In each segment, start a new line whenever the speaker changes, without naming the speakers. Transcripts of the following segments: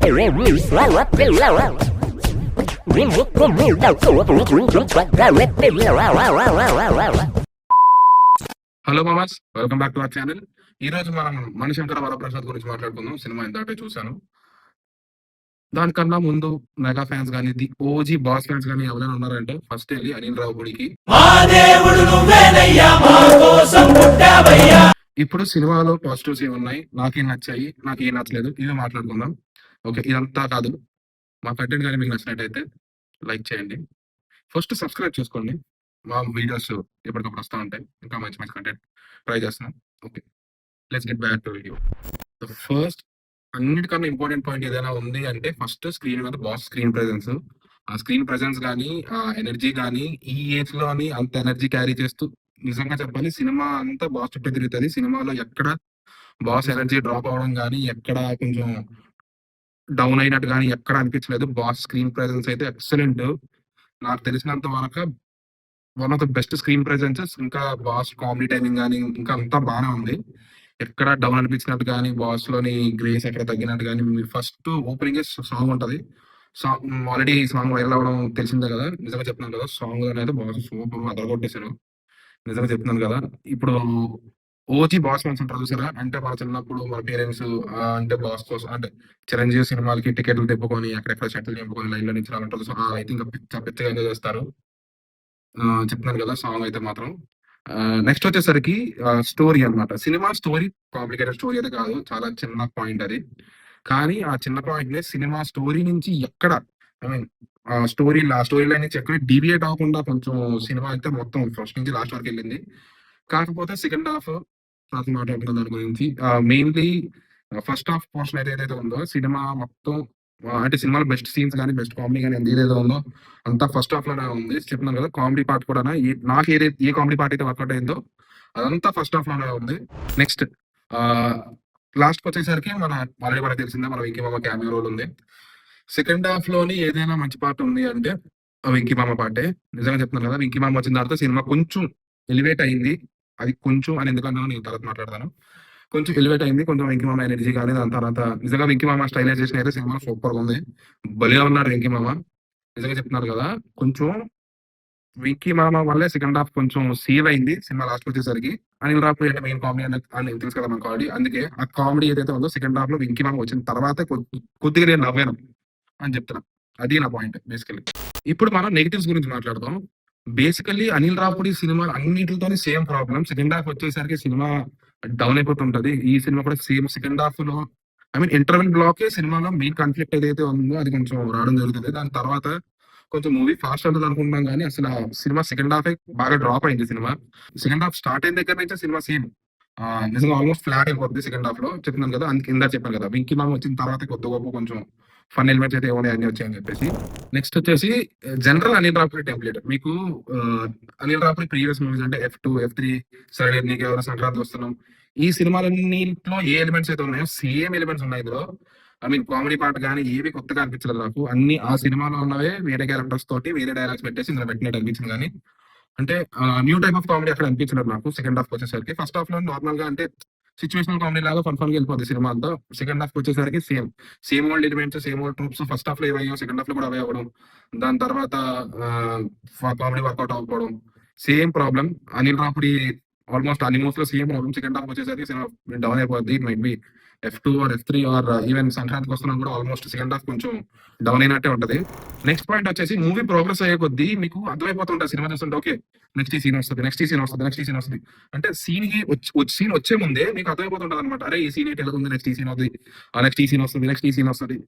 Hello మామాస్, welcome back to our channel. ఈ రోజు మనం మణిశంకర వరప్రసాద్ గురించి మాట్లాడుకుందాం. సినిమా ఇందాకే చూశాను. దానికన్నా ముందు మెగా ఫ్యాన్స్ కానీ, ది ఓజీ బాస్ ఫ్యాన్స్ కానీ ఎవరైనా ఉన్నారంటే ఫస్ట్ వెళ్ళి అనిల్ రావు గుడికి. ఇప్పుడు సినిమాలో పాజిటివ్స్ ఏమి ఉన్నాయి, నాకేం నచ్చాయి, నాకేం నచ్చలేదు, ఇవి మాట్లాడుకుందాం. ఓకే, ఇదంతా కాదు. మా కంటెంట్ కానీ మీకు నచ్చినట్టయితే లైక్ చేయండి. ఫస్ట్ సబ్స్క్రైబ్ చేసుకోండి. మా వీడియోస్ ఎప్పటికప్పుడు వస్తూ ఉంటాయి. ఇంకా మంచి మంచి కంటెంట్ ట్రై చేస్తున్నాం. Okay, let's get back to video. First అన్నిటికన్నా ఇంపార్టెంట్ పాయింట్ ఏదైనా ఉంది అంటే ఫస్ట్ స్క్రీన్ మీద బాస్ స్క్రీన్ ప్రెజెన్స్. ఆ స్క్రీన్ ప్రెజెన్స్ కానీ, ఆ ఎనర్జీ కానీ, ఈ ఏజ్ లో అని అంత ఎనర్జీ క్యారీ చేస్తూ, నిజంగా చెప్పాలి సినిమా అంతా బాస్ చుట్టూ తిరుగుతుంది. సినిమాలో ఎక్కడ బాస్ ఎనర్జీ డ్రాప్ అవడం కానీ, ఎక్కడ కొంచెం డౌన్ అయినట్టు కానీ ఎక్కడ అనిపించలేదు. బాస్ స్క్రీన్ ప్రెజెన్స్ అయితే ఎక్సలెంట్. నాకు తెలిసినంత వరకు one of the best screen presences. ఇంకా బాస్ కామెడీ టైమింగ్ కానీ ఇంకా అంతా బాగానే ఉంది. ఎక్కడ డౌన్ అనిపించినట్టు కానీ, బాస్ లోని గ్రేస్ ఎక్కడ తగ్గినట్టు కానీ. ఫస్ట్ ఓపెనింగ్ సాంగ్ ఉంటది. సాంగ్ ఆల్రెడీ సాంగ్ వైరల్ అవ్వడం తెలిసిందే కదా. నిజంగా చెప్తున్నాను కదా, సాంగ్ అనేది బాస్ సూపర్ అదరగొట్టేశారు. నిజంగా చెప్తున్నాను కదా. ఇప్పుడు ఓజీ బాస్ ఫ్యాన్స్ ఉంటారు చూసారా, అంటే మన చిన్నప్పుడు మన పేరెంట్స్ అంటే బాస్ కోసం అంటే చిరంజీవి సినిమాలకి టికెట్లు తెప్పుకొని అక్కడెక్కడ షర్ట్లు తెప్పుకొని లైన్ లో నిలిచాలంటారు. సో ఐ థింక్ పిచ్చగా ఎంజాయ్ చేస్తారు. చెప్తున్నాను కదా, సాంగ్ అయితే మాత్రం. నెక్స్ట్ వచ్చేసరికి స్టోరీ అన్నమాట. సినిమా స్టోరీ కాంప్లికేటెడ్ స్టోరీ అయితే కాదు, చాలా చిన్న పాయింట్ అది. కానీ ఆ చిన్న పాయింట్ ని సినిమా స్టోరీ నుంచి ఎక్కడ ఐ మీన్ స్టోరీ లైన్ నుంచి ఎక్కడ డీవియేట్ అవ్వకుండా కొంచెం సినిమా అయితే మొత్తం ఫస్ట్ నుంచి లాస్ట్ వరకు వెళ్ళింది. కాకపోతే సెకండ్ హాఫ్ తర్వాత మాట్లాడుకున్న దాని గురించి మెయిన్లీ ఫస్ట్ హాఫ్ పోర్షన్ ఏదైతే ఉందో సినిమా మొత్తం అంటే సినిమాలో బెస్ట్ సీన్స్ కానీ బెస్ట్ కామెడీ కానీ ఏదైతే ఉందో అంతా ఫస్ట్ హాఫ్ లోనే ఉంది. చెప్తున్నాను కదా, కామెడీ పార్ట్ కూడా నాకు ఏ కామెడీ పార్ట్ అయితే వర్కౌట్ అయిందో అదంతా ఫస్ట్ హాఫ్ లోనే ఉంది. నెక్స్ట్ లాస్ట్ వచ్చేసరికి మనకు తెలిసిందే మన వెంకీ మామ క్యామియో రోల్ ఉంది. సెకండ్ హాఫ్ లోని ఏదైనా మంచి పార్ట్ ఉంది అంటే వెంకీ మామ పార్టే. నిజంగా చెప్తున్నాను కదా, వెంకీ మామ వచ్చిన తర్వాత సినిమా కొంచెం ఎలివేట్ అయింది. అది కొంచెం అని ఎందుకన్నా నేను తర్వాత మాట్లాడతాను. కొంచెం ఎలివేట్ అయింది, కొంచెం వెంకీ మామ ఎనర్జీ కానీ. దాని తర్వాత నిజంగా వెంకీ మామ స్టైలైజేషన్ అయితే సినిమా సూపర్ గా ఉంది. బలిగా ఉన్నాడు వెంకీ మామ. నిజంగా చెప్తున్నారు కదా, కొంచెం వెంకీ మామ వల్లే సెకండ్ హాఫ్ కొంచెం సేవ్ అయింది సినిమా లాస్ట్ వచ్చేసరికి. అనిల్ రాపూడి అంటే మెయిన్ కామెడీ అని తెలుసు కదా మనకు ఆల్రెడీ. అందుకే ఆ కామెడీ ఏదైతే ఉందో సెకండ్ హాఫ్ లో వెంకీ మామ వచ్చిన తర్వాత కొద్దిగా నేను నవ్వాను అని చెప్తున్నా. అది నా పాయింట్ బేసికల్లీ. ఇప్పుడు మనం నెగిటివ్స్ గురించి మాట్లాడదాం. బేసికల్లీ అనిల్ రాపూడి సినిమాలు అన్నిటితోనే సేమ్ ప్రాబ్లం. సెకండ్ హాఫ్ వచ్చేసరికి సినిమా డౌన్ అయిపోతుంటది. ఈ సినిమా కూడా సేమ్ సెకండ్ హాఫ్ లో ఐ మీన్ ఇంటర్వెల్ బ్లాక్ సినిమాలో మెయిన్ కాన్ఫ్లిక్ట్ ఏదైతే ఉందో అది కొంచెం రావడం జరుగుతుంది. దాని తర్వాత కొంచెం మూవీ ఫాస్ట్ అవుతుంది అనుకుంటున్నాం కానీ అసలు సినిమా సెకండ్ హాఫ్ బాగా డ్రాప్ అయింది. సినిమా సెకండ్ హాఫ్ స్టార్ట్ అయిన దగ్గర నుంచి సినిమా సేమ్ నిజంగా ఆల్మోస్ట్ ఫ్లాట్ అయిపోతుంది సెకండ్ హాఫ్ లో. చెప్తున్నాను కదా, అందుకే ఇందా చెప్పాను కదా, వెంకీ మామ వచ్చిన తర్వాత కొద్ది గొప్ప కొంచెం ఫన్ ఎలిమెంట్స్ అయితే ఏమైనా అన్ని వచ్చాయని చెప్పేసి. నెక్స్ట్ వచ్చేసి జనరల్ అనిల్ రాపూడి టెంప్లెట్. మీకు అనిల్ రాపూడి ప్రీవియస్ మూవీస్ అంటే F2, F3, సరే నీకు ఎవరైనా సంక్రాంతి వస్తున్నాం, ఈ సినిమాలన్నింటిలో ఏ ఎలిమెంట్స్ అయితే ఉన్నాయో సేమ్ ఎలిమెంట్స్ ఉన్నాయి ఇందులో. ఐ మీన్ కామెడీ పార్ట్ కానీ ఏవి కొత్తగా అనిపించలేదు నాకు. అన్ని ఆ సినిమాలో ఉన్నవే వేరే క్యారెక్టర్స్ తోటి వేరే డైలాగ్స్ పెట్టేసి ఇందులో పెట్టినట్టు అనిపించింది. కానీ అంటే న్యూ టైప్ ఆఫ్ కామెడీ అక్కడ అనిపించలేదు నాకు సెకండ్ హాఫ్ వచ్చేసరికి. ఫస్ట్ హాఫ్ లో నార్మల్ గా అంటే సిచ్యువేషనల్ కామెడీ లాగా ఫన్ గా వెళ్ళిపోతుంది సినిమా అంతా. సెకండ్ హాఫ్ వచ్చేసరికి same old elements, same old troops. First half లో ఏవయ్యో సెకండ్ హాఫ్ లో కూడా అవే అవ్వడం. దాని తర్వాత కామెడీ వర్కౌట్ అవ్వకపోవడం same problem. Anil Rapudi almost అన్ని మూవ్స్ లో సేమ్ ప్రాబ్లం. సెకండ్ హాఫ్ వచ్చేసరికి సినిమా డౌన్ అయిపోద్ది. It might be F2 or F3 or even సంక్రాంతికి వస్తున్నా కూడా ఆల్మోస్ట్ సెకండ్ హాఫ్ కొంచెం డౌన్ అయినట్టే ఉంటది. నెక్స్ట్ పాయింట్ వచ్చేసి మూవీ ప్రోగ్రెస్ అయ్యే కొద్దీ మీకు అర్థమైపోతుంటుంది సినిమా చూస్తుంటే. ఓకే, నెక్స్ట్ ఈ సీన్ వస్తుంది, నెక్స్ట్ ఈ సీన్ వస్తుంది, నెక్స్ట్ ఈ సీన్ వస్తుంది అంటే సీన్ వచ్చే ముందే మీకు అర్థమైపోతుంటది అనమాట. అరే ఈ సీన్ ఎలా ఉంది, నెక్స్ట్ ఈ సీన్ అవుతుంది, నెక్స్ట్ ఈ సీన్ వస్తుంది, నెక్స్ట్ ఈ సీన్ వస్తుంది.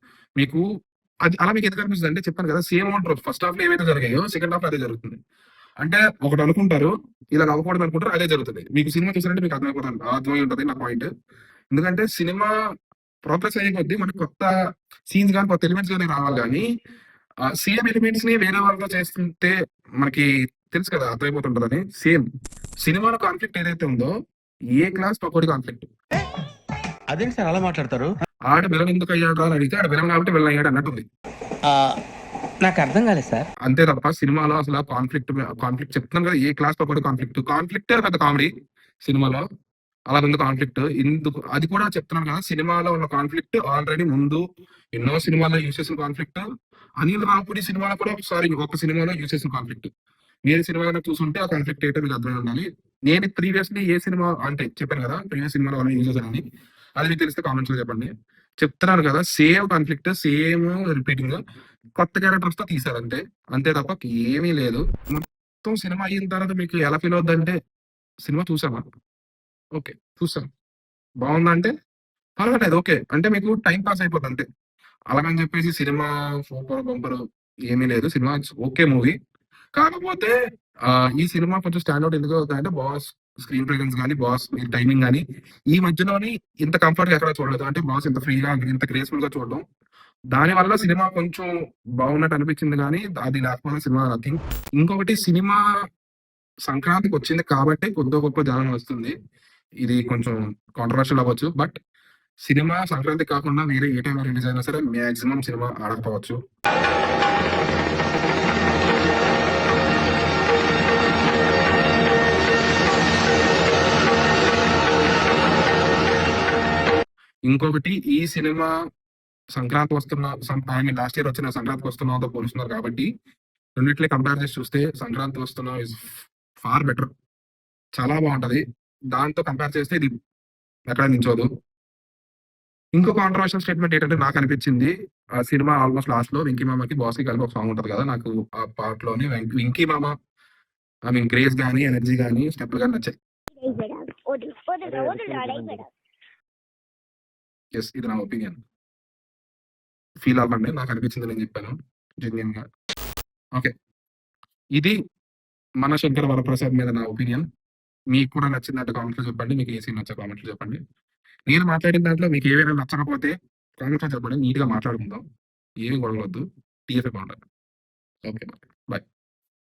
మీకు అది అలా మీకు ఎందుకు అనిపిస్తుంది అంటే చెప్పాను కదా, సేమ్ అవుట్ ఫస్ట్ హాఫ్ లో ఏవైతే జరిగాయో సెకండ్ హాఫ్ అదే జరుగుతుంది. అంటే ఒకటి అనుకుంటారు, ఇలా అవ్వకూడదు అనుకుంటారు, అదే జరుగుతుంది. మీకు సినిమా చూసారంటే మీకు అర్థమై ఉంటుంది నా పాయింట్. ఎందుకంటే సినిమా ప్రోగ్రెస్ అయ్యే కొద్దీ మనకి కొత్త సీన్స్ కానీ కొత్త ఎలిమెంట్స్ కానీ రావాలి. కానీ సేమ్ ఎలిమెంట్స్ ని వేరే వాళ్ళతో చేస్తుంటే మనకి తెలుసు కదా అర్థమైపోతుంటదని. సేమ్ సినిమాలో కాన్ఫ్లిక్ట్ ఏదైతే ఉందో ఏ క్లాస్ పకోడి కాన్ఫ్లిక్ట్.
అదేంటి సార్ అలా మాట్లాడతారు?
ఆడ విలన్ ఎందుకు అయ్యాడు అని అడిగితే ఆడ విలన్ కాబట్టి విలన్ అయ్యాడు అన్నట్టుంది.
నాకు అర్థం కాలేదు సార్.
అంతే తప్ప సినిమాలో అసలు కాన్ఫ్లిక్ట్ చెప్తున్నాను కదా, ఏ క్లాస్ పకోడి కాన్ఫ్లిక్టే పెద్ద కామెడీ సినిమాలో. అలా ఉంది కాన్ఫ్లిక్ట్. ఇందుకు అది కూడా చెప్తున్నాను కదా! సినిమాలో ఉన్న కాన్ఫ్లిక్ట్ ఆల్రెడీ ముందు ఎన్నో సినిమాల్లో యూజ్ చేసిన కాన్ఫ్లిక్ట్. అనిల్ రావిపూడి సినిమాలో కూడా ఒక సినిమాలో యూజ్ చేసిన కాన్ఫ్లిక్ట్. వేరే సినిమా గనుక చూసుంటే ఆ కాన్ఫ్లిక్ట్ ఏంటో మీకు అర్థమై ఉండాలి. నేను ప్రీవియస్‌లీ ఏ సినిమా అంటే చెప్పాను కదా! ప్రీవియస్ సినిమాలో అవన్నీ యూజ్ చేశానని. అది మీకు తెలిస్తే కామెంట్స్‌లో చెప్పండి. చెప్తున్నాను కదా! Same conflict, same repeating. కొత్త క్యారెక్టర్స్‌తో తీశారంతే. అంతే తప్ప ఏమీ లేదు. మొత్తం సినిమా అయిన తర్వాత మీకు ఎలా ఫీల్ అవుద్దంటే, సినిమా చూసామా? ఓకే. చూసాం. బావుందా అంటే, పర్వాలేదు ఓకే. అంటే మీకు టైమ్ పాస్ అయిపోద్ది అంతే. అలాగని చెప్పేసి సినిమా సూపర్ బంపర్ ఏమీ లేదు. Cinema it's okay movie. కాకపోతే ఈ సినిమా కొంచెం స్టాండ్ ఔట్ ఎందుకు అవుతాయంటే 'బాస్' స్క్రీన్ ప్రెజెన్స్ గాని, 'బాస్' టైమింగ్ గాని, ఈ మధ్యలోని ఇంత కంఫర్ట్‌గా ఎక్కడ చూడలేదు. అంటే 'బాస్' ఇంత ఫ్రీగా, ఇంత గ్రేస్‌ఫుల్‌గా చూడడం. దానివల్ల సినిమా కొంచెం బాగున్నట్టు అనిపించింది గానీ, అది లేకపోతే సినిమా నథింగ్. ఇంకొకటి సినిమా సంక్రాంతికొచ్చింది కాబట్టే కొద్దో గొప్పో జనం వస్తుంది. ఇది కొంచెం కాంట్రోవర్షియల్ అవ్వచ్చు. బట్ సినిమా సంక్రాంతికి కాకుండా వేరే ఏ టైంలో రిలీజ్ అయినా సరే మాక్సిమం సినిమా ఆడకపోవచ్చు. ఇంకొకటి ఈ సినిమా సంక్రాంతి వస్తున్న ఐ మీన్ లాస్ట్ ఇయర్ వచ్చిన సంక్రాంతికి వస్తున్నాంతో పోలుస్తున్నారు కాబట్టి రెండిట్లే కంపేర్ చేసి చూస్తే సంక్రాంతి వస్తున్నాం ఇస్ ఫార్ బెటర్. చాలా బావుంటది. దాంతో కంపేర్ చేస్తే ఇది ఎక్కడ నించోదు. ఇంకో కాంట్రోవర్షియల్ స్టేట్‌మెంట్ ఏంటంటే నాకనిపించింది. ఆ సినిమా ఆల్‌మోస్ట్ లాస్ట్‌లో 'వెంకీ మామకి, బాస్‌కి' కలిపి ఒక సాంగ్ ఉంటది కదా! నాకు ఆ పార్ట్‌లోని 'వెంకీ మామ' ఐ మీన్ క్రేజ్ గాని, ఎనర్జీ గాని, స్టెప్పులు గాని నచ్చాయి.
వదులురా వదులురా అయిపోయాడు.
యెస్. ఇది నా ఒపీనియన్. ఫీల్ అవ్వండి. నాకనిపించింది నేను చెప్పాను. జెన్యూన్‌గా. ఓకే. ఇది మన 'శంకర వరప్రసాద్' మీద నా ఒపీనియన్. మీకు కూడా నచ్చిందంటే కామెంట్‌లో చెప్పండి. మీకు ఏ సీన్ నచ్చో కామెంట్‌లో చెప్పండి. నేను మాట్లాడిన దాంట్లో మీకు ఏవైనా నచ్చకపోతే కామెంట్‌లో చెప్పండి. నీట్‌గా మాట్లాడుకుందాం. ఏమి గొడవలొద్దు. టీఎఫ్ఏ బావుంటది. ఓకే.